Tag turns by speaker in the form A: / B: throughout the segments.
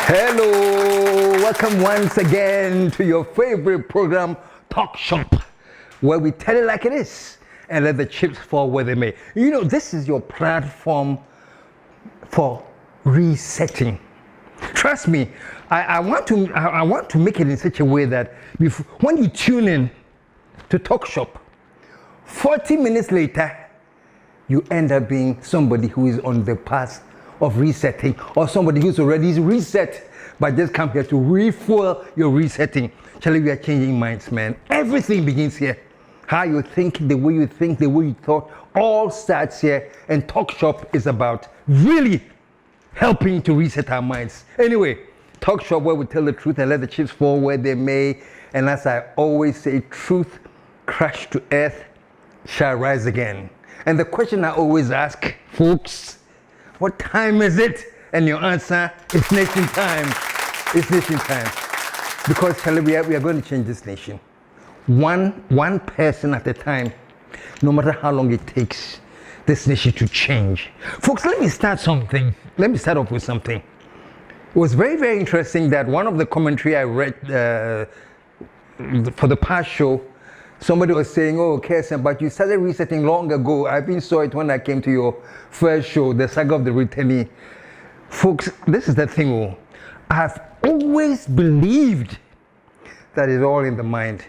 A: Hello, welcome once again to your favorite program, Talk Shop, where we tell it like it is and let the chips fall where they may. You know, this is your platform for resetting. Trust me, I want to make it in such a way that when you tune in to Talk Shop, 40 minutes later, you end up being somebody who is on the path of resetting, or somebody who's already reset but just come here to refuel your resetting. Charlie, we are changing minds, man. Everything begins here. How you think, the way you thought, all starts here. And Talk Shop is about really helping to reset our minds. Anyway, Talk Shop, where we tell the truth and let the chips fall where they may. And as I always say, truth crushed to earth shall rise again. And the question I always ask, folks, what time is it? And your answer is nation time. It's nation time. Because we are going to change this nation. One person at a time, no matter how long it takes this nation to change. Folks, let me start off with something. It was very, very interesting that one of the commentary I read for the past show, somebody was saying, oh, KSM, but you started resetting long ago. I even saw it when I came to your first show, the saga of the returnee. Folks, this is the thing. I've always believed that it's all in the mind.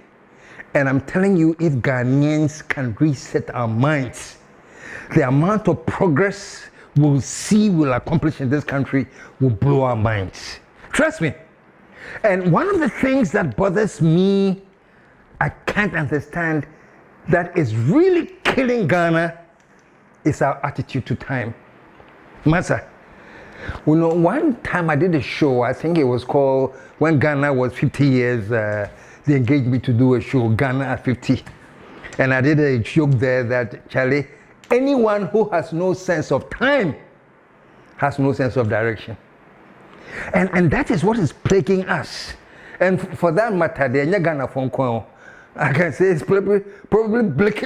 A: And I'm telling you, if Ghanaians can reset our minds, the amount of progress we'll accomplish in this country will blow our minds. Trust me. And one of the things that bothers me, I can't understand, that is really killing Ghana is our attitude to time. Massa, you know, one time I did a show, I think it was called, when Ghana was 50 years, they engaged me to do a show, Ghana at 50. And I did a joke there that, Charlie, anyone who has no sense of time has no sense of direction. And that is what is plaguing us. And for that matter, the Ghana phone call, I can say it's probably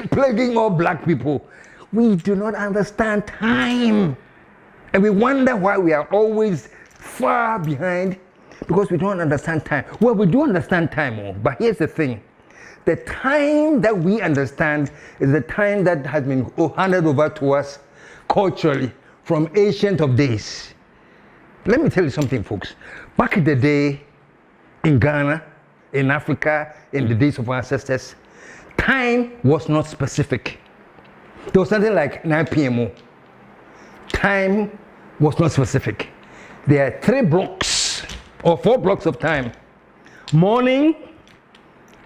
A: plaguing all black people. We do not understand time. And we wonder why we are always far behind, because we don't understand time. Well, we do understand time, but here's the thing. The time that we understand is the time that has been handed over to us culturally from ancient of days. Let me tell you something, folks. Back in the day, in Ghana, in Africa, in the days of our ancestors, time was not specific. There was something like 9 p.m. Time was not specific. There are 3 blocks or 4 blocks of time. Morning,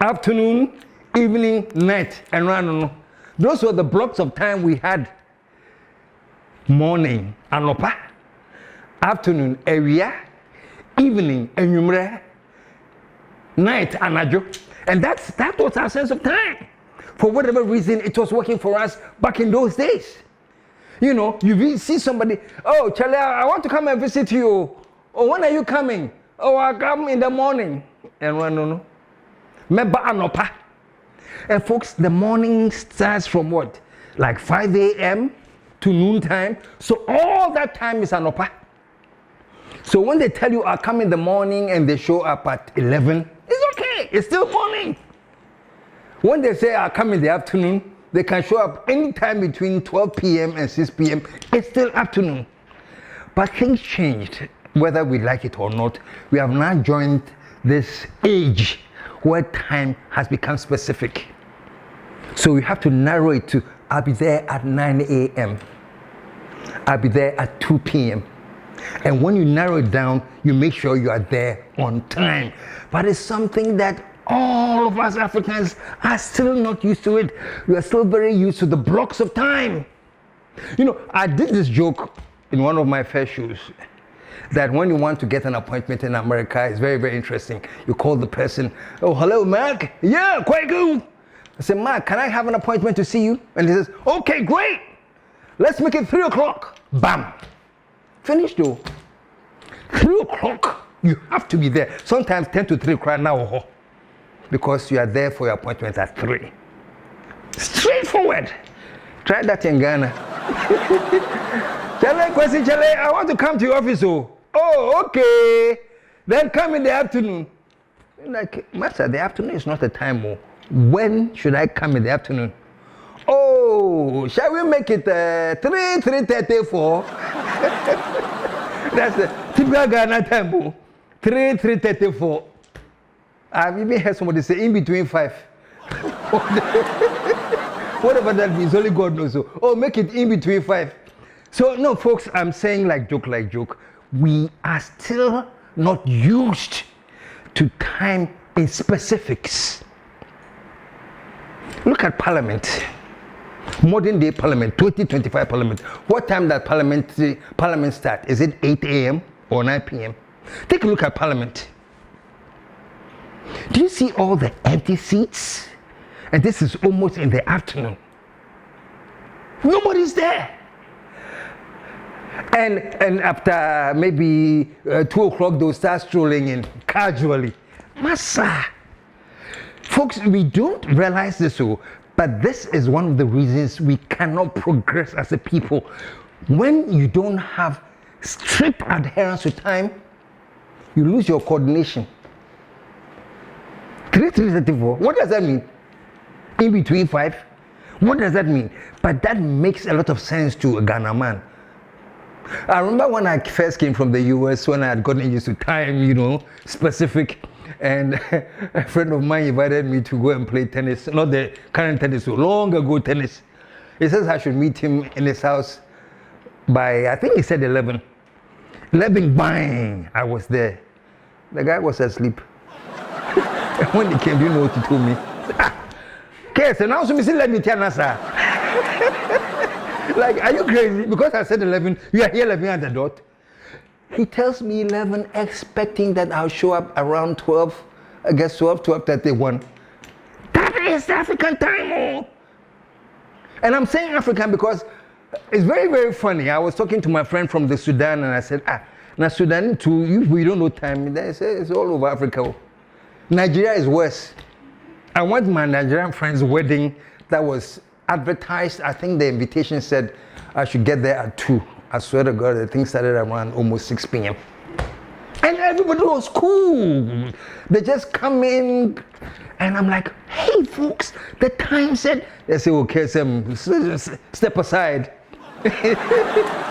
A: afternoon, evening, night, and run. Those were the blocks of time we had. Morning, anopa, afternoon, area, evening, enyumre, night, anajo. And that was our sense of time. For whatever reason, it was working for us back in those days. You know, you see somebody, oh, Charlie, I want to come and visit you. Oh, when are you coming? Oh, I'll come in the morning. And run. Meba anopa. And folks, the morning starts from what? Like 5 a.m. to noontime. So all that time is anopa. So when they tell you I'll come in the morning and they show up at 11, it's okay. It's still morning. When they say I'll come in the afternoon, they can show up anytime between 12 p.m. and 6 p.m. It's still afternoon. But things changed, whether we like it or not. We have now joined this age where time has become specific. So we have to narrow it to, I'll be there at 9 a.m. I'll be there at 2 p.m. And when you narrow it down, you make sure you are there on time. But it's something that all of us Africans are still not used to it. We are still very used to the blocks of time. You know, I did this joke in one of my first shows that when you want to get an appointment in America, it's very, very interesting. You call the person, oh, hello, Mark. Yeah, quite good. I said, Mark, can I have an appointment to see you? And he says, okay, great. Let's make it 3 o'clock. Bam. Finished though. 3 o'clock, you have to be there. Sometimes 10 to 3 o'clock now, because you are there for your appointment at 3. Straightforward. Try that in Ghana. Chale, I want to come to your office. Oh, okay. Then come in the afternoon. Like, Master, the afternoon is not the time. Oh. When should I come in the afternoon? Oh, shall we make it 3:34? That's the typical Ghana time. 3:34. I've even heard somebody say in between 5. Whatever that means, only God knows. So, oh, make it in between 5. So, no, folks, I'm saying like joke. We are still not used to time in specifics. Look at Parliament. Modern day Parliament, 2025 Parliament. What time does Parliament start? Is it 8 a.m. or 9 p.m.? Take a look at Parliament. Do you see all the empty seats? And this is almost in the afternoon. Nobody's there. And after maybe 2 o'clock, they'll start strolling in casually. Massa. Folks, we don't realize this, but this is one of the reasons we cannot progress as a people. When you don't have strict adherence to time, you lose your coordination. 3:34. What does that mean? In between 5? What does that mean? But that makes a lot of sense to a Ghana man. I remember when I first came from the US, when I had gotten used to time, specific, and a friend of mine invited me to go and play tennis, not the current tennis, so long ago tennis. He says I should meet him in his house by, I think he said 11. 11, bang, I was there. The guy was asleep. And when he came, do you know what he told me? KSM, now so let me tell you, sir. Like, are you crazy? Because I said 11, you are here 11 at the dot. He tells me 11, expecting that I'll show up around 12, I guess 12:31. That is African time. Oh. And I'm saying African because it's very, very funny. I was talking to my friend from the Sudan and I said, now Sudan too, we don't know time. They say it's all over Africa. Nigeria is worse. I went to my Nigerian friend's wedding that was advertised. I think the invitation said I should get there at 2. I swear to God, the thing started around almost 6 p.m. And everybody was cool. They just come in, and I'm like, hey, folks, the time said. They say, okay, step aside.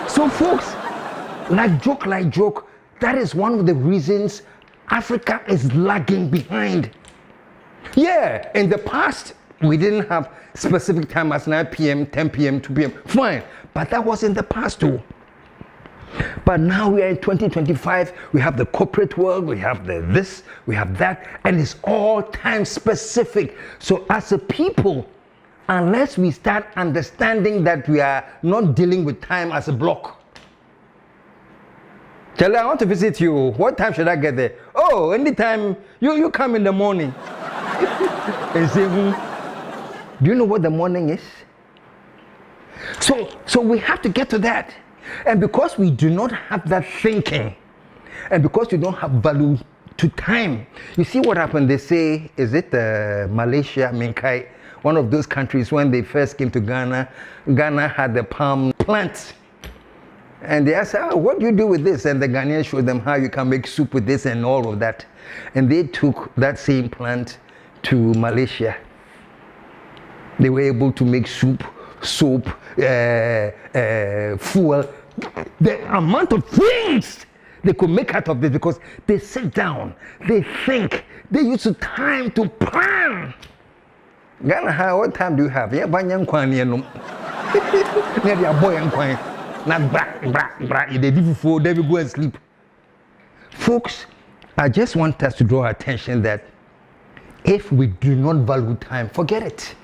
A: So, folks, like joke, that is one of the reasons Africa is lagging behind. Yeah, in the past, we didn't have specific time as 9 p.m., 10 p.m., 2 p.m. Fine, but that was in the past too. But now we are in 2025, we have the corporate world, we have the this, we have that, and it's all time specific. So as a people, unless we start understanding that we are not dealing with time as a block. Charlie, I want to visit you. What time should I get there? Oh, anytime. You come in the morning. And say, do you know what the morning is? So we have to get to that. And because we do not have that thinking, and because we don't have value to time, you see what happened? They say, is it Malaysia, Minkai, one of those countries, when they first came to Ghana, Ghana had the palm plant. And they asked, what do you do with this? And the Ghanaians showed them how you can make soup with this and all of that. And they took that same plant to Malaysia. They were able to make soup, soap, fuel. The amount of things they could make out of this because they sit down, they think, they use the time to plan. Ghana, what time do you have? Yeah, they will go and sleep. Folks, I just want us to draw attention that if we do not value time, forget it.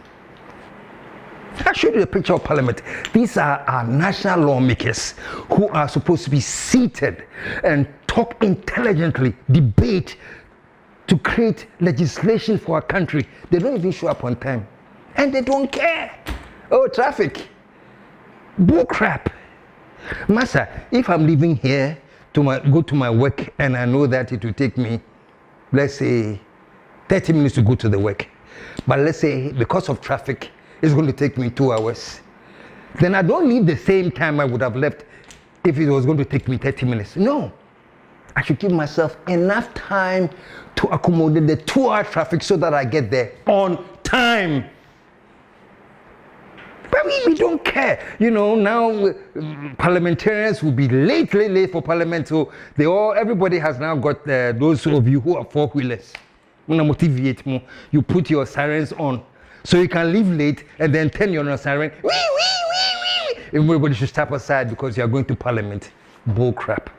A: I showed you a picture of Parliament. These are our national lawmakers who are supposed to be seated and talk intelligently, debate to create legislation for our country. They don't even show up on time. And they don't care. Oh, traffic. Bull crap. Master, if I'm leaving here to go to my work and I know that it will take me, let's say, 30 minutes to go to the work. But let's say because of traffic, it's going to take me 2 hours. Then I don't leave the same time I would have left if it was going to take me 30 minutes. No. I should give myself enough time to accommodate the 2-hour traffic so that I get there on time. But we don't care. You know, now parliamentarians will be late for parliament. So everybody has now got those of you who are four-wheelers. Motivate more. You put your sirens on. So you can leave late and then turn your siren. Wee, wee, wee, wee. Everybody should step aside because you are going to parliament. Bull crap.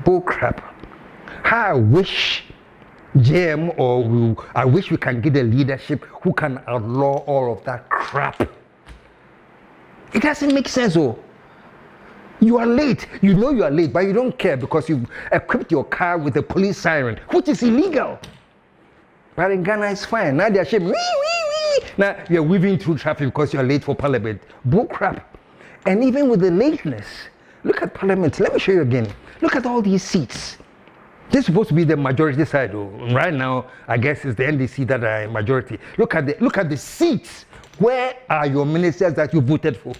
A: Bull crap. How I wish I wish we can get a leadership who can outlaw all of that crap. It doesn't make sense. You are late. You know you are late, but you don't care because you equipped your car with a police siren, which is illegal. But in Ghana, it's fine. Now they're ashamed. Wee, wee, wee. Now you're weaving through traffic because you're late for parliament. Bull crap. And even with the lateness, look at parliament. Let me show you again. Look at all these seats. This is supposed to be the majority side. Right now, I guess it's the NDC that are majority. Look at the seats. Where are your ministers that you voted for?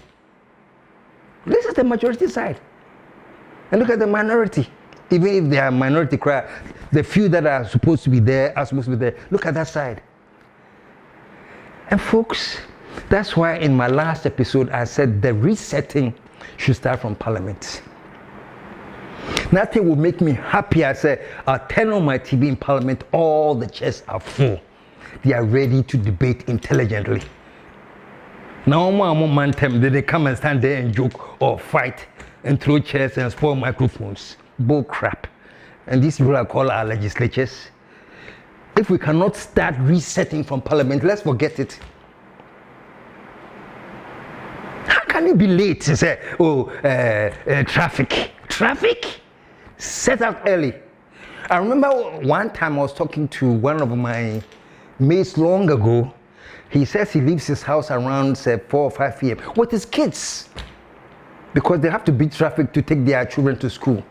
A: This is the majority side. And look at the minority. Even if they are minority crowd, the few that are supposed to be there are supposed to be there. Look at that side. And folks, that's why in my last episode I said the resetting should start from Parliament. Nothing will make me happy. I said, I'll turn on my TV in Parliament, all the chairs are full. They are ready to debate intelligently. Now, they come and stand there and joke or fight and throw chairs and spoil microphones. Bull crap. And these people are called our legislatures. If we cannot start resetting from Parliament, let's forget it. How can you be late and say, traffic? Traffic? Set out early. I remember one time I was talking to one of my mates long ago. He says he leaves his house around, say, 4 or 5 p.m. with his kids because they have to beat traffic to take their children to school.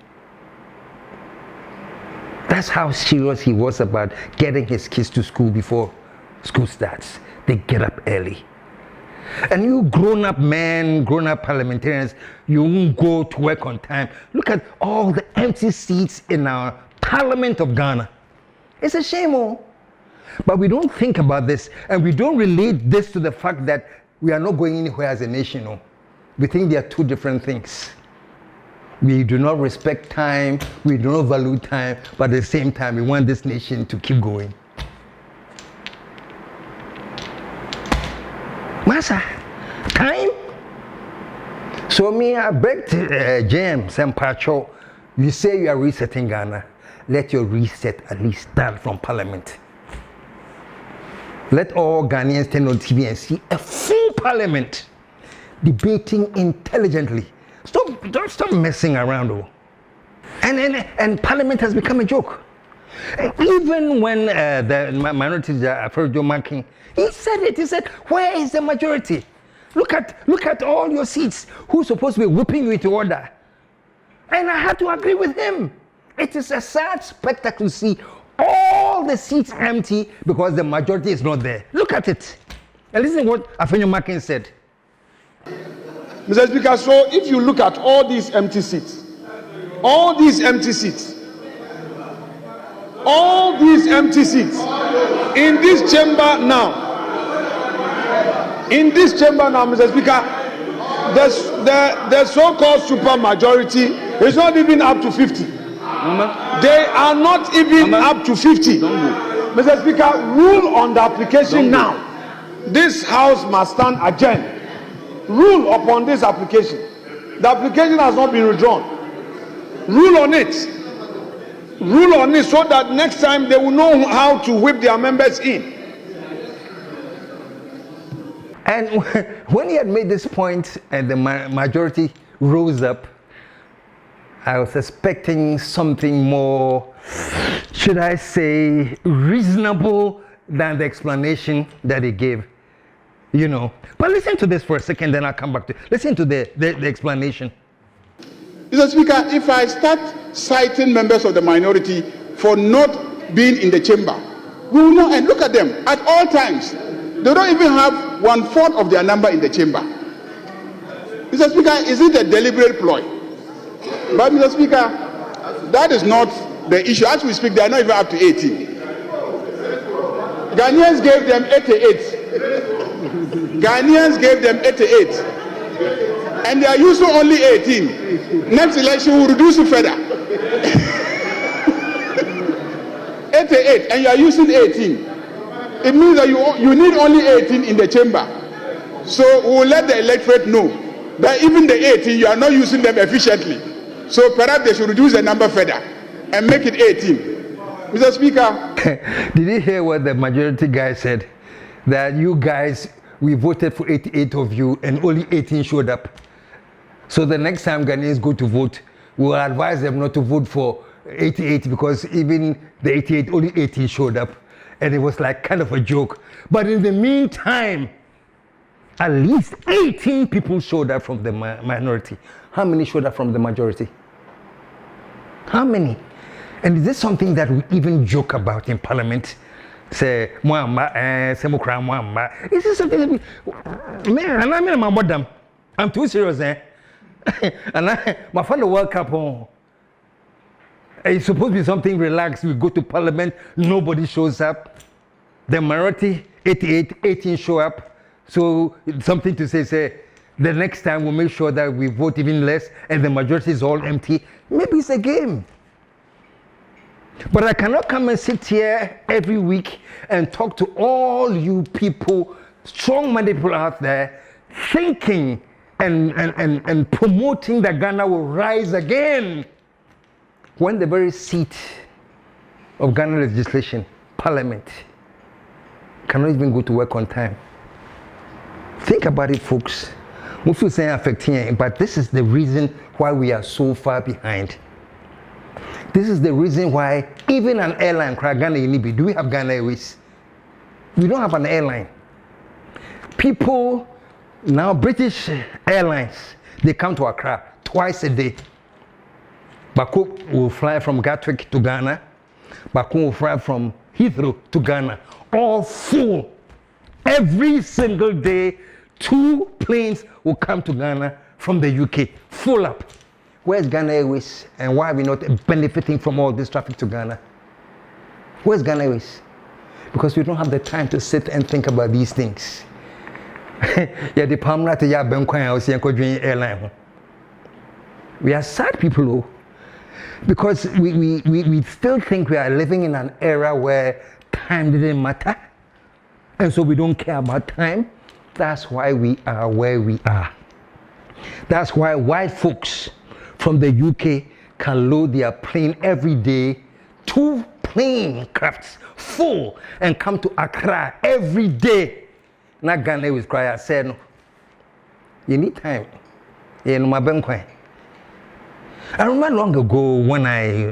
A: That's how serious he was about getting his kids to school before school starts. They get up early. And you grown-up men, grown-up parliamentarians, you won't go to work on time. Look at all the empty seats in our Parliament of Ghana. It's a shame, But we don't think about this, and we don't relate this to the fact that we are not going anywhere as a nation. We think they are two different things. We do not respect time, we do not value time, but at the same time, we want this nation to keep going. Massa, time? So I begged James and Pacho, you say you are resetting Ghana. Let your reset at least start from Parliament. Let all Ghanaians turn on TV and see a full Parliament debating intelligently. Stop messing around. And Parliament has become a joke. Even when the minorities are afraid of marking, he said it. He said, "Where is the majority? Look at all your seats. Who's supposed to be whipping you into order?" And I had to agree with him. It is a sad spectacle to see all the seats empty because the majority is not there. Look at it. And listen to what Afenyo Makin said.
B: Mr. Speaker, so if you look at all these empty seats, in this chamber now, Mr. Speaker, the so-called super majority is not even up to 50. They are not even up to 50. Mr. Speaker, rule on the application now. This House must stand adjourned. Rule upon this application. The application has not been withdrawn. Rule on it so that next time they will know how to whip their members in.
A: And when he had made this point and the majority rose up, I was expecting something more, should I say, reasonable than the explanation that he gave. But listen to this for a second, then I'll come back to it. Listen to the explanation.
B: Mr. Speaker, if I start citing members of the minority for not being in the chamber, we will know, and look at them at all times. They don't even have 1/4 of their number in the chamber. Mr. Speaker, is it a deliberate ploy? But Mr. Speaker, that is not the issue. As we speak, they are not even up to 18. Ghanaians gave them 88. Ghanaians gave them 88. And they are using only 18. Next election will reduce it further. 88, and you are using 18. It means that you need only 18 in the chamber. So we will let the electorate know that even the 18, you are not using them efficiently. So perhaps they should reduce the number further and make it 18. Mr. Speaker.
A: Did you hear what the majority guy said? That you guys, we voted for 88 of you and only 18 showed up. So the next time Ghanaians go to vote, we'll advise them not to vote for 88 because even the 88, only 18 showed up. And it was like kind of a joke. But in the meantime, at least 18 people showed up from the minority. How many showed up from the majority? How many? And is this something that we even joke about in Parliament? Say, is this something that we... Man, I'm in my bottom. I'm too serious, eh? And my father World Cup on. It's supposed to be something relaxed. We go to Parliament, nobody shows up. The minority, 88, 18 show up. So it's something to say, the next time we'll make sure that we vote even less and the majority is all empty. Maybe it's a game. But I cannot come and sit here every week and talk to all you people, strong-minded people out there, thinking and promoting that Ghana will rise again. When the very seat of Ghana legislation, Parliament, cannot even go to work on time. Think about it, folks. We feel saying affecting, but this is the reason why we are so far behind. This is the reason why even an airline, Ghana Unibi, do we have Ghana Airways? We don't have an airline. People now, British Airlines, they come to Accra twice a day. Baku will fly from Gatwick to Ghana. Baku will fly from Heathrow to Ghana. All full. Every single day, 2 planes will come to Ghana from the UK, full up. Where's Ghana Airways? And why are we not benefiting from all this traffic to Ghana? Where's Ghana Airways? Because we don't have the time to sit and think about these things. Yeah, the Parliamentary airline. We are sad people, though, because we still think we are living in an era where time didn't matter, and so we don't care about time. That's why we are where we are. That's why white folks from the UK can load their plane every day, 2 plane crafts full, and come to Accra every day. Not Ghana with cry. I said, no. You need time. I remember long ago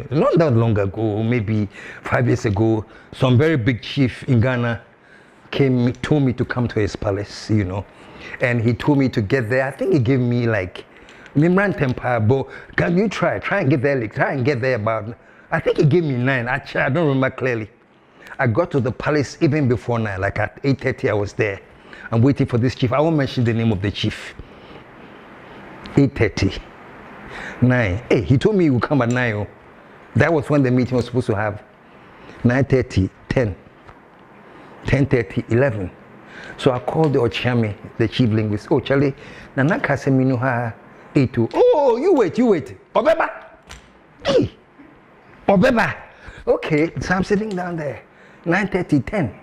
A: not that long ago, maybe 5 years ago, some very big chief in Ghana told me to come to his palace, and he told me to get there. I think he gave me like, but can you try and get there about, I think he gave me 9. Actually, I don't remember clearly. I got to the palace even before 9, like at 8:30 I was there. I'm waiting for this chief. I won't mention the name of the chief. 8:30. 9. Hey, he told me he would come at 9. Oh. That was when the meeting was supposed to have. 9:30, 10. 10:30, 11. So I called the Ochami, the chief linguist. Oh, Charlie, Nana Kaseminu ha 82. Oh, you wait. Obeba. Hey. Obeba. Okay, so I'm sitting down there. 9:30, 10.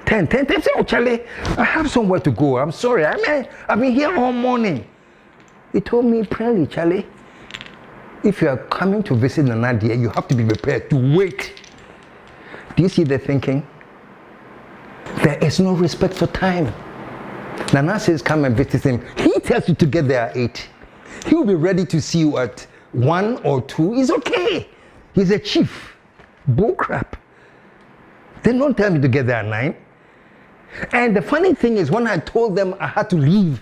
A: 10. Say, oh, Charlie, I have somewhere to go. I'm sorry. I've been here all morning. He told me plainly, Charlie, if you are coming to visit Nana, you have to be prepared to wait. Do you see the thinking? There is no respect for time. Nana says, come and visit him. He tells you to get there at 8. He will be ready to see you at 1 or 2. It's okay. He's a chief. Bull crap. They don't tell me to get there at 9. And the funny thing is, when I told them I had to leave,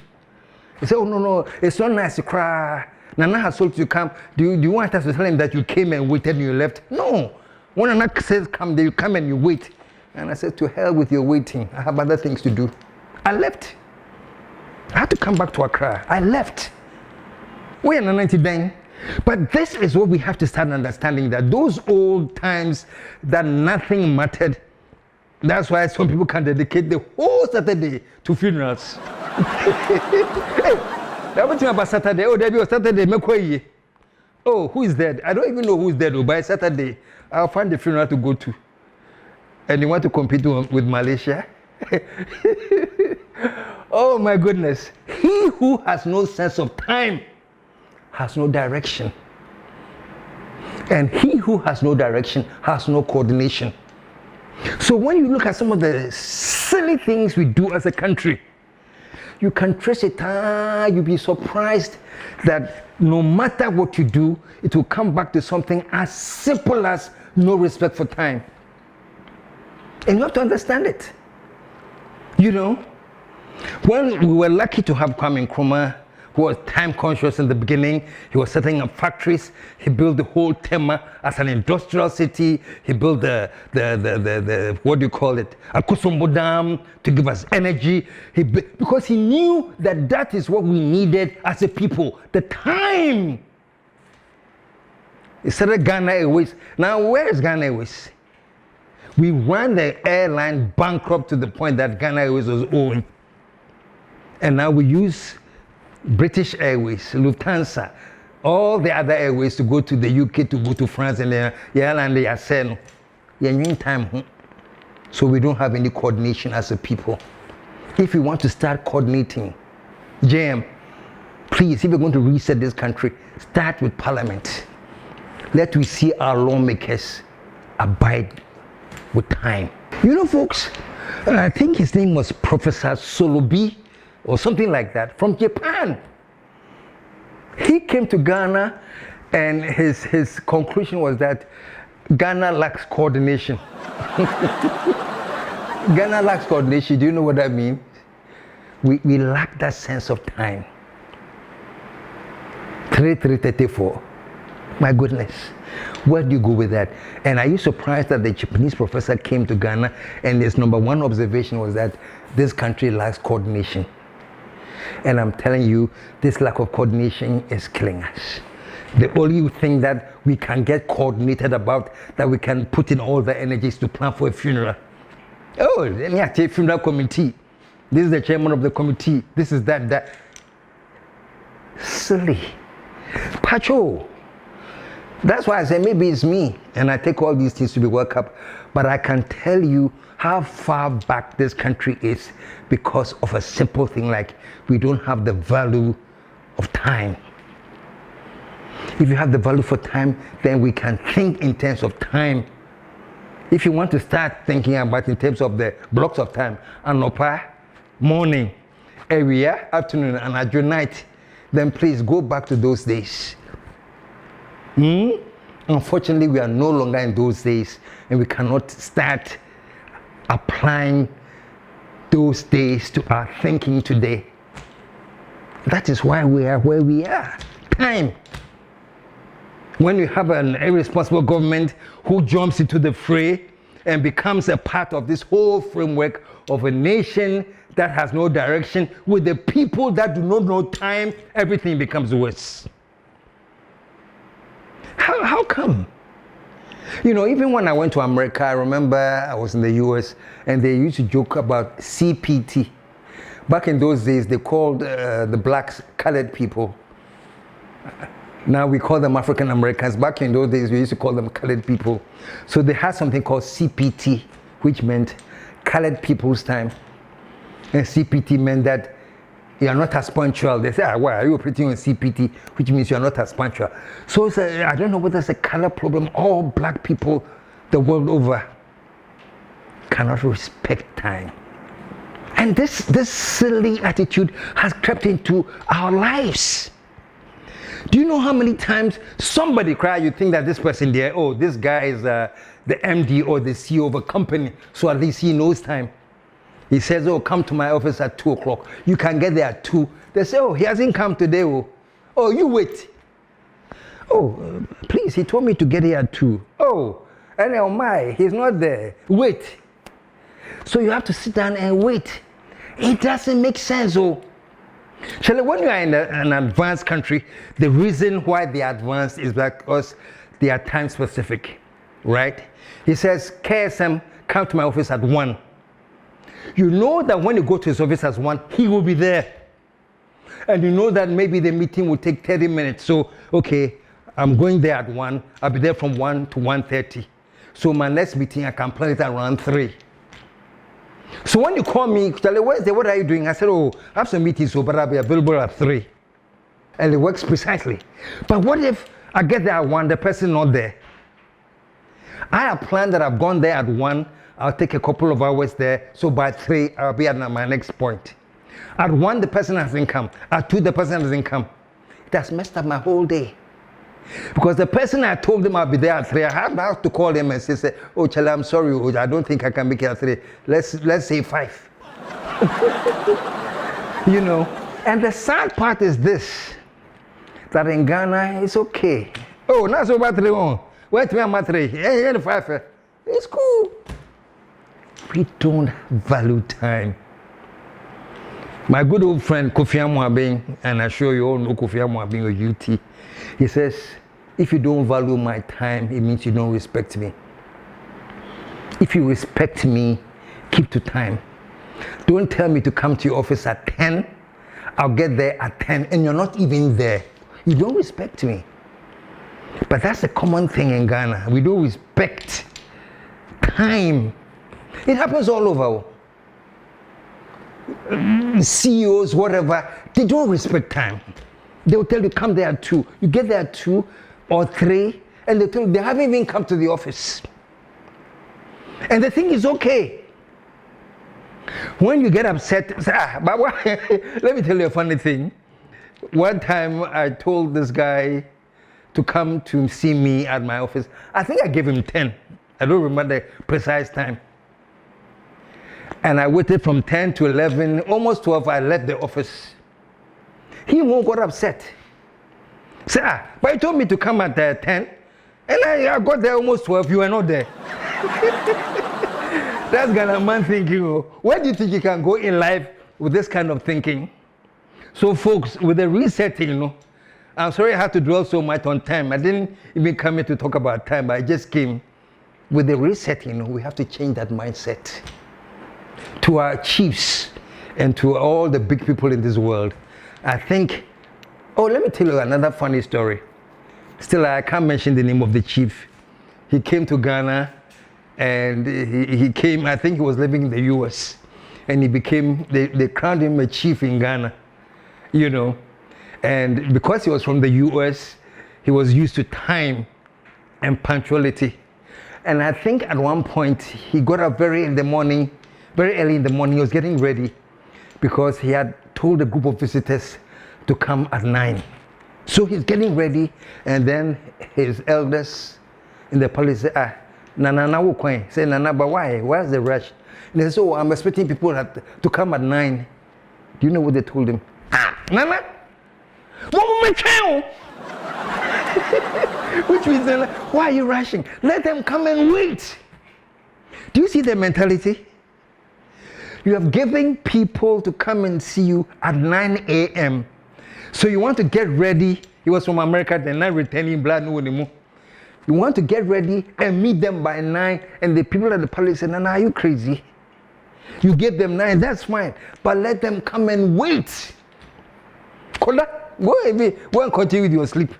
A: they said, oh, no, it's not nice to cry. Nana has told you to come. Do you want us to tell him that you came and waited and you left? No. When Nana says come, they come and you wait. And I said, to hell with your waiting. I have other things to do. I left. I had to come back to Accra. I left. We are 90 then. But this is what we have to start understanding, that those old times that nothing mattered, that's why some people can dedicate the whole Saturday to funerals. Hey, everything about Saturday, oh, there was Saturday, oh, who is dead? I don't even know who is dead, by Saturday, I'll find the funeral to go to. And you want to compete with Malaysia? Oh my goodness. He who has no sense of time has no direction. And he who has no direction has no coordination. So when you look at some of the silly things we do as a country, you can trace it, you'll be surprised that no matter what you do, it will come back to something as simple as no respect for time. And you have to understand it. You know, when we were lucky to have Kwame Nkrumah, who was time conscious in the beginning, he was setting up factories, he built the whole Tema as an industrial city, he built the what do you call it, Akosombo Dam to give us energy, because he knew that that is what we needed as a people, the time. He started Ghana Airways. Now where is Ghana Airways? We ran the airline bankrupt to the point that Ghana Airways was owing. And now we use British Airways, Lufthansa, all the other airways to go to the UK, to go to France, and the airline they are selling. Time. So we don't have any coordination as a people. If we want to start coordinating, JM, please, if you're going to reset this country, start with Parliament. Let we see our lawmakers abide with time. You know, folks, I think his name was Professor N0nsense or something like that, from Japan. He came to Ghana and his conclusion was that Ghana lacks coordination. Ghana lacks coordination. Do you know what that means? We lack that sense of time. 3:34. My goodness, where do you go with that? And are you surprised that the Japanese professor came to Ghana and his number one observation was that this country lacks coordination? And I'm telling you, this lack of coordination is killing us. The only thing that we can get coordinated about, that we can put in all the energies to plan for a funeral. Oh, let me take funeral committee. This is the chairman of the committee. This is that. Silly. Pacho. That's why I say maybe it's me, and I take all these things to be worked up. But I can tell you how far back this country is because of a simple thing like we don't have the value of time. If you have the value for time, then we can think in terms of time. If you want to start thinking about in terms of the blocks of time, anopa, morning, area, afternoon, and adjo night, then please go back to those days. Unfortunately, we are no longer in those days, and we cannot start applying those days to our thinking today. That is why we are where we are. Time. When you have an irresponsible government who jumps into the fray and becomes a part of this whole framework of a nation that has no direction, with the people that do not know time, everything becomes worse. How come? You know, even when I went to America, I remember I was in the US and they used to joke about CPT. Back in those days, they called the blacks colored people. Now we call them African Americans. Back in those days, we used to call them colored people. So they had something called CPT, which meant colored people's time. And CPT meant that you are not as punctual. They say, why are you operating on CPT? Which means you are not as punctual. So it's I don't know whether it's a color problem. All black people the world over cannot respect time. And this silly attitude has crept into our lives. Do you know how many times somebody cry, you think that this person there, oh, this guy is the MD or the CEO of a company, so at least he knows time. He says, oh, come to my office at 2 o'clock. You can get there at 2. They say, oh, he hasn't come today. Oh, you wait. Oh, please, he told me to get here at 2. Oh, and oh my, he's not there. Wait. So you have to sit down and wait. It doesn't make sense, oh. Shall when you are in an advanced country, the reason why they are advanced is because they are time specific, right? He says, KSM, come to my office at 1. You know that when you go to his office at 1, he will be there. And you know that maybe the meeting will take 30 minutes. So, okay, I'm going there at 1. I'll be there from 1 to 1:30. So my next meeting, I can plan it around 3. So when you call me, Charlie, Wednesday, what are you doing? I said, oh, I have some meetings, so but I'll be available at 3. And it works precisely. But what if I get there at 1, the person not there? I have planned that I've gone there at 1, I'll take a couple of hours there, so by 3, I'll be at my next point. At 1, the person hasn't come. At 2, the person hasn't come. It has messed up my whole day. Because the person I told them I'll be there at 3, I have to call them and say, oh, Charlie, I'm sorry, I don't think I can make it at 3. Let's say 5. You know, and the sad part is this, that in Ghana, it's okay. Oh, not so bad 3. Wait, me, I'm 3. Yeah, 5. It's cool. We don't value time. My good old friend Kofi Amuabeng, and I'm sure you all know Kofi Amuabeng of UT, he says, if you don't value my time, it means you don't respect me. If you respect me, keep to time. Don't tell me to come to your office at 10. I'll get there at 10, and you're not even there. You don't respect me. But that's a common thing in Ghana. We don't respect time. It happens all over. CEOs, whatever, they don't respect time. They will tell you, come there at 2. You get there at 2 or 3, and they tell you they haven't even come to the office. And the thing is okay. When you get upset, say, but what? Let me tell you a funny thing. One time I told this guy to come to see me at my office. I think I gave him 10. I don't remember the precise time. And I waited from 10 to 11, almost 12, I left the office. He won't got upset. Say, but he told me to come at 10, and I got there almost 12, you were not there. That's Ghana man thinking. Where do you think you can go in life with this kind of thinking? So folks, with the resetting, I'm sorry I had to dwell so much on time. I didn't even come here to talk about time, but I just came. With the resetting, we have to change that mindset. To our chiefs and to all the big people in this world, I think, let me tell you another funny story. Still, I can't mention the name of the chief. He came to Ghana, and he came, I think he was living in the US, and he became, they crowned him a chief in Ghana, you know. And because he was from the US, he was used to time and punctuality. And I think at one point, he got up very early in the morning, he was getting ready because he had told a group of visitors to come at 9. So he's getting ready, and then his elders in the palace say, Nana, wo kwen. Say, Nana, but why? Where's the rush? And they say, oh, I'm expecting people to come at 9. Do you know what they told him? Nana, which means, why are you rushing? Let them come and wait. Do you see the mentality? You have given people to come and see you at 9 a.m. So you want to get ready. He was from America, they're not returning blood. You want to get ready and meet them by 9, and the people at the palace say, Nana, are you crazy? You give them 9, that's fine. But let them come and wait. Go and continue with your sleep.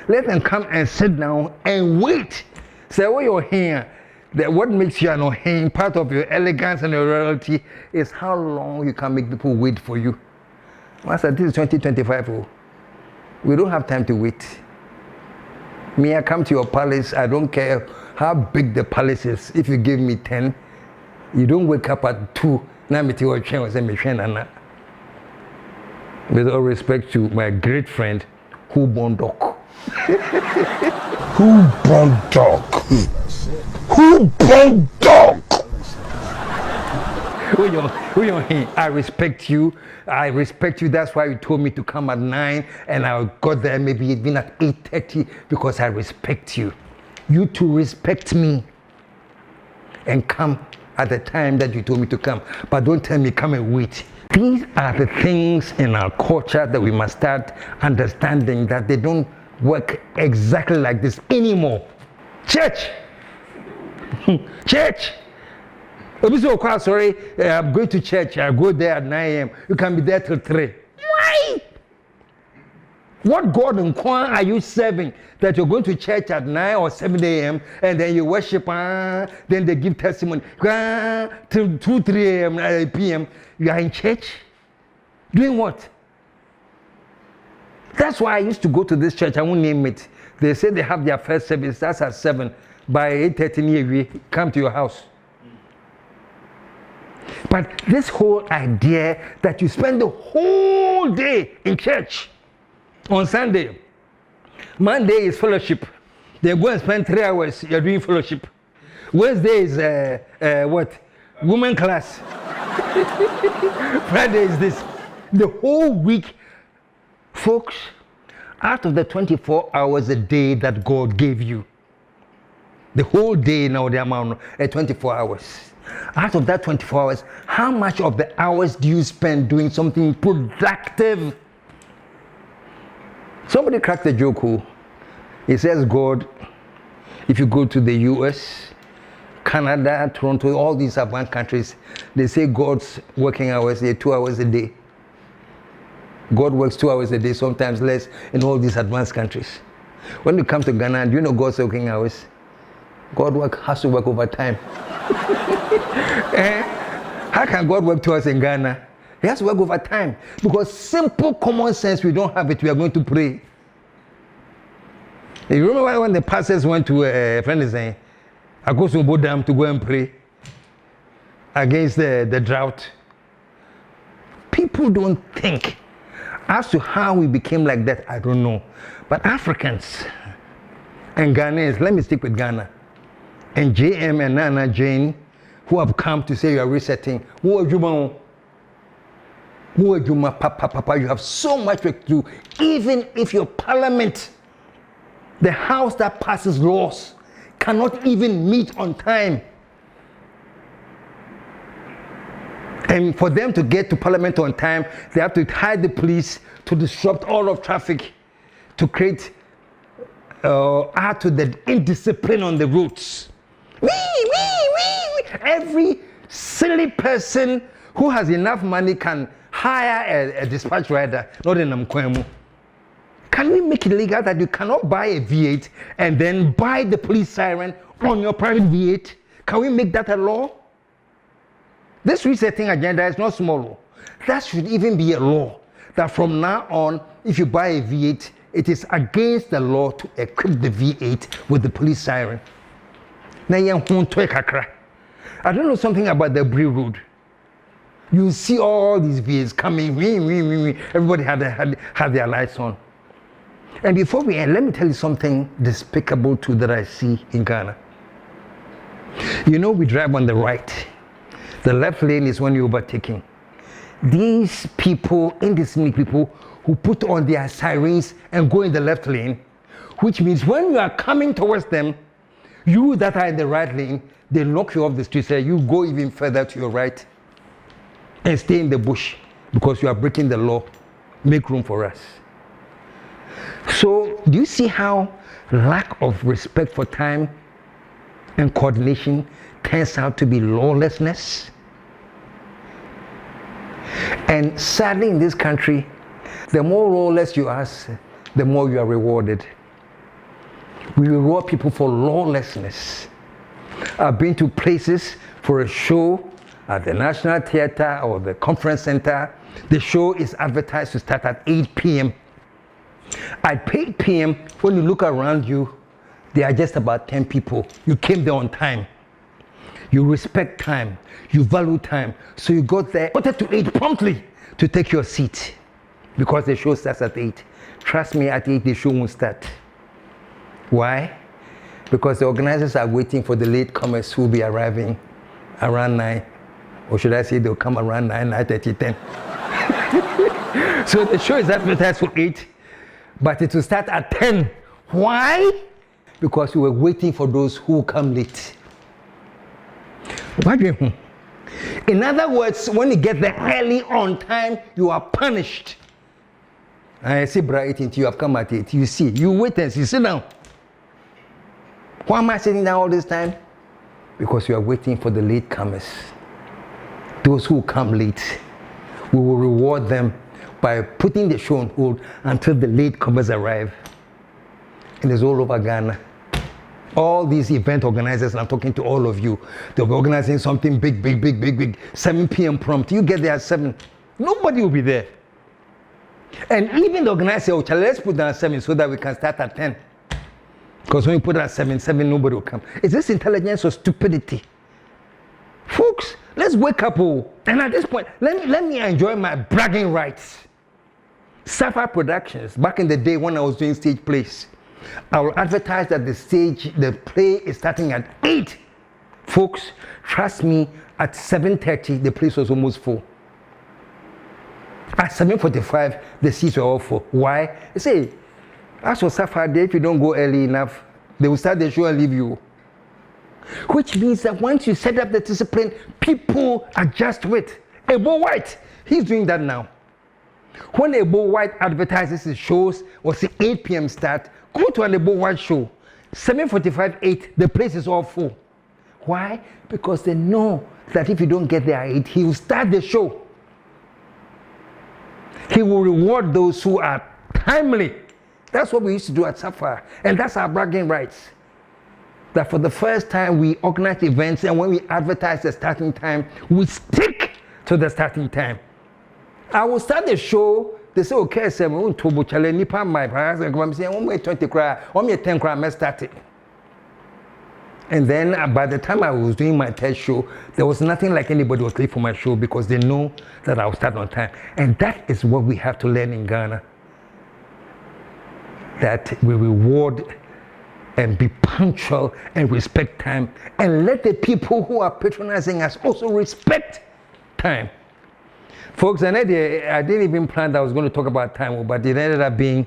A: Let them come and sit down and wait. Say, oh, you're here. What makes you an Ohen, part of your elegance and your royalty, is how long you can make people wait for you. Master, this is 2025. We don't have time to wait. Me, I come to your palace, I don't care how big the palace is. If you give me 10, you don't wake up at 2. With all respect to my great friend, Who Bondok.
C: Who Bondok? Who Bondok?
A: I respect you. That's why you told me to come at 9, and I got there maybe even at 8:30 because I respect you. You too respect me and come at the time that you told me to come. But don't tell me come and wait. These are the things in our culture that we must start understanding, that they don't work exactly like this anymore. Church! Church! Sorry, I'm going to church. I go there at 9 a.m. You can be there till 3. Why? What God and Kwan are you serving that you're going to church at 9 or 7 a.m. and then you worship, then they give testimony till 2, 3 a.m. p.m. You are in church? Doing what? That's why I used to go to this church. I won't name it. They say they have their first service. That's at 7. By 8:30 we come to your house. But this whole idea that you spend the whole day in church on Sunday, Monday is fellowship. They go and spend 3 hours, you're doing fellowship. Wednesday is what? Women class. Friday is this. The whole week, folks, out of the 24 hours a day that God gave you, the whole day now, the amount 24 hours. Out of that 24 hours, how much of the hours do you spend doing something productive? Somebody cracked a joke. He says, God, if you go to the US, Canada, Toronto, all these advanced countries, they say God's working hours are 2 hours a day. God works 2 hours a day, sometimes less in all these advanced countries. When you come to Ghana, do you know God's working hours? God has to work overtime. How can God work to us in Ghana? He has to work overtime. Because simple common sense, we don't have it. We are going to pray. You remember when the pastors went to a friend is saying, I go to Bodam to go and pray against the drought. People don't think. As to how we became like that, I don't know. But Africans and Ghanaians, let me stick with Ghana, and JM and Nana Jane, who have come to say you are resetting. Who are you, Papa? You have so much work to do. Even if your parliament, the house that passes laws, cannot even meet on time. And for them to get to Parliament on time, they have to hire the police to disrupt all of traffic, to create, add to the indiscipline on the roads. Every silly person who has enough money can hire a dispatch rider, not in Namkwemu. Can we make it legal that you cannot buy a V8 and then buy the police siren on your private V8? Can we make that a law? This resetting agenda is not small. That should even be a law. That from now on, if you buy a V8, it is against the law to equip the V8 with the police siren. I don't know something about the Brie Road. You see all these V8s coming, everybody had their lights on. And before we end, let me tell you something despicable too that I see in Ghana. You know, we drive on the right. The left lane is when you're overtaking. These people, indisciplined people, who put on their sirens and go in the left lane, which means when you are coming towards them, you that are in the right lane, they knock you off the street, say you go even further to your right and stay in the bush because you are breaking the law. Make room for us. So, do you see how lack of respect for time and coordination turns out to be lawlessness? And sadly, in this country, the more lawless you are, the more you are rewarded. We reward people for lawlessness. I've been to places for a show at the National Theatre or the Conference Center. The show is advertised to start at 8 p.m. At 8 p.m., when you look around you, there are just about 10 people. You came there on time. You respect time. You value time. So you got there quarter to 8 promptly to take your seat because the show starts at 8. Trust me, at 8 the show won't start. Why? Because the organizers are waiting for the latecomers who will be arriving around 9. Or should I say they'll come around 9, 9:30, 10. So the show is advertised for 8, but it will start at 10. Why? Because we were waiting for those who come late. In other words, when you get there early on time, you are punished. I see bright into you have come at it. You see, you wait and see. Sit down. Why am I sitting down all this time? Because you are waiting for the latecomers. Those who come late, we will reward them by putting the show on hold until the latecomers arrive. And it's all over Ghana. All these event organizers, and I'm talking to all of you, they'll be organizing something big, 7 p.m. prompt. You get there at 7. Nobody will be there. And even the organizer will tell, let's put down at 7 so that we can start at 10. Because when you put it at 7, nobody will come. Is this intelligence or stupidity? Folks, let's wake up. And at this point, let me enjoy my bragging rights. Sapphire Productions, back in the day when I was doing stage plays, I will advertise that the play is starting at 8. Folks, trust me, at 7:30, the place was almost full. At 7:45, the seats were all full. Why? They say, as for Sapphire Day, if you don't go early enough, they will start the show and leave you. Which means that once you set up the discipline, people adjust to it. Ebo White, he's doing that now. When Ebo White advertises his shows, was the 8 p.m. start, go to an Ebo White show. 7:45, 8, the place is all full. Why? Because they know that if you don't get there at 8, he will start the show. He will reward those who are timely. That's what we used to do at Sapphire. And that's our bragging rights. That for the first time we organize events, and when we advertise the starting time, we stick to the starting time. I will start the show, they say, okay, KSM, we want to challenge Nipa my price, and I'm saying, 20 cry, 10 cry, I start it. And then by the time I was doing my test show, there was nothing like anybody was late for my show because they know that I will start on time. And that is what we have to learn in Ghana. That we reward and be punctual and respect time, and let the people who are patronizing us also respect time. Folks, I didn't even plan that I was going to talk about time, but it ended up being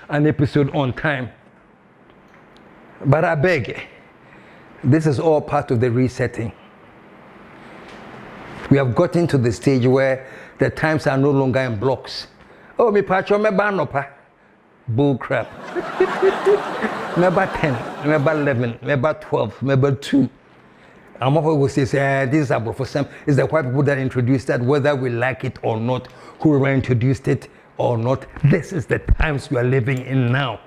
A: an episode on time. But I beg, this is all part of the resetting. We have gotten to the stage where the times are no longer in blocks. Oh, me pacho me banopa. Bull crap. Number 10, number 11, number 12, number 2. I'm always say, this is for some. It's the white people that introduced that, whether we like it or not, who introduced it or not. This is the times we are living in now.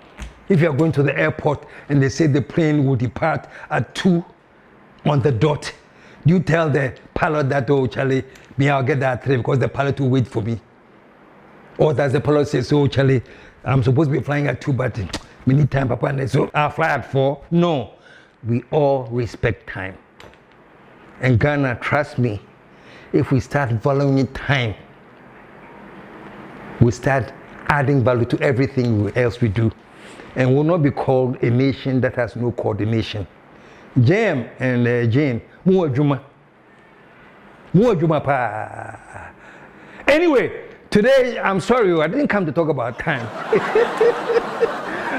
A: If you are going to the airport and they say the plane will depart at 2 on the dot, you tell the pilot that, oh, Charlie, me, I'll get that 3 because the pilot will wait for me. Or does the pilot say, so, Charlie, I'm supposed to be flying at 2, but we need time, Papa, and so I'll fly at 4. No, we all respect time. And Ghana, trust me, if we start valuing time, we start adding value to everything else we do. And we'll not be called a nation that has no coordination. Jam and Jane, Muajuma pa. Anyway, today, I'm sorry, I didn't come to talk about time.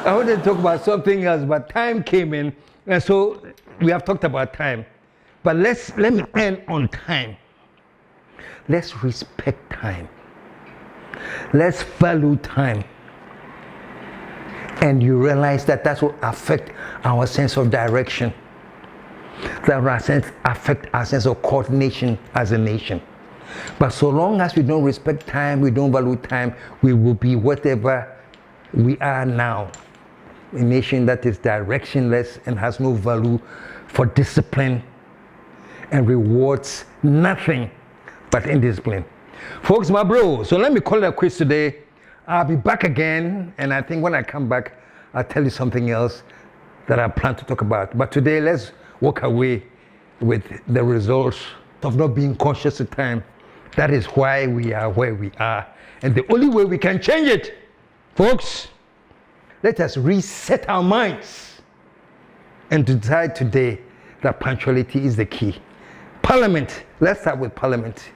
A: I wanted to talk about something else, but time came in, and so we have talked about time. But let me end on time. Let's respect time. Let's value time. And you realize that that's what affects our sense of direction. That affects our sense of coordination as a nation. But so long as we don't respect time, we don't value time, we will be whatever we are now. A nation that is directionless and has no value for discipline and rewards nothing but indiscipline. Folks, my bro, so let me call it a quiz today. I'll be back again, and I think when I come back, I'll tell you something else that I plan to talk about. But today, let's walk away with the results of not being conscious of time. That is why we are where we are. And the only way we can change it, folks, let us reset our minds and decide today that punctuality is the key. Parliament, let's start with Parliament.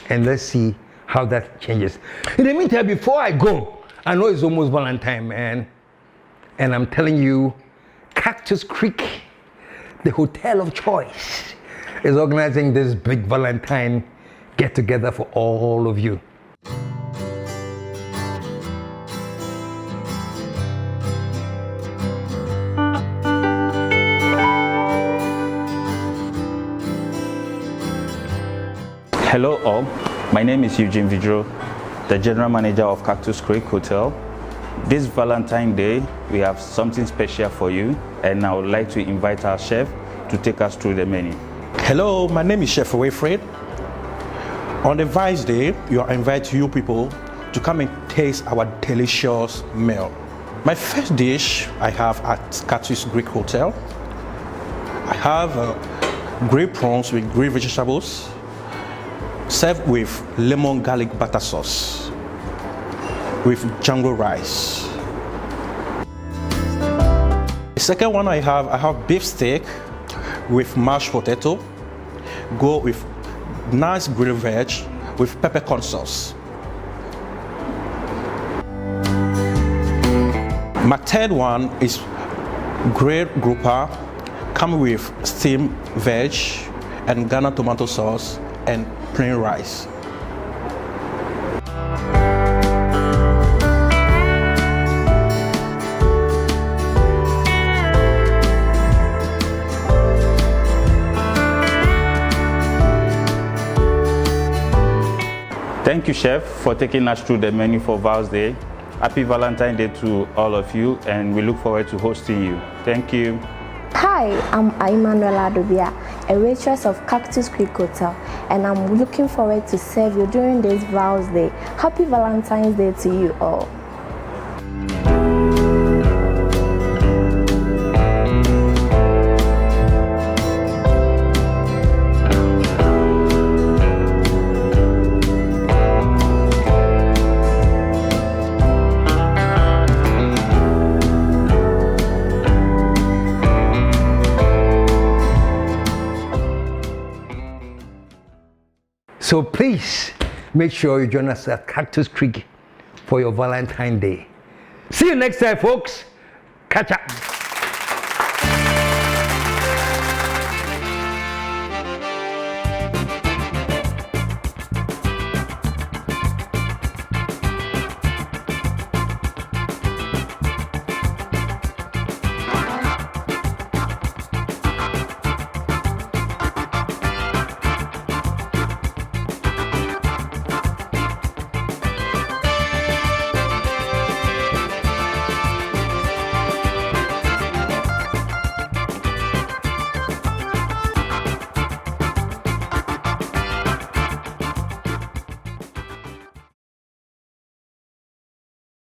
A: And let's see how that changes. In the meantime, before I go, I know it's almost Valentine, man. And I'm telling you, Cactus Creek, the hotel of choice, is organizing this big Valentine get-together for all of you.
D: Hello all, my name is Eugene Vidro, the General Manager of Cactus Creek Hotel. This Valentine Day, we have something special for you, and I would like to invite our chef to take us through the menu.
E: Hello, my name is Chef Wilfred. On the Vice Day, I invite you people to come and taste our delicious meal. My first dish I have at Cactus Creek Hotel. I have grilled prawns with grilled vegetables, served with lemon garlic butter sauce, with jungle rice. The second one I have beef steak with mashed potato, go with nice grilled veg with peppercorn sauce. My third one is grilled grouper, come with steamed veg and Ghana tomato sauce and plain rice.
D: Thank you, Chef, for taking us through the menu for Val's Day. Happy Valentine's Day to all of you, and we look forward to hosting you. Thank you.
F: Hi, I'm Emmanuela Adobia, a waitress of Cactus Creek Hotel, and I'm looking forward to serve you during this Val's Day. Happy Valentine's Day to you all.
A: So please make sure you join us at Cactus Creek for your Valentine's Day. See you next time, folks. Catch up.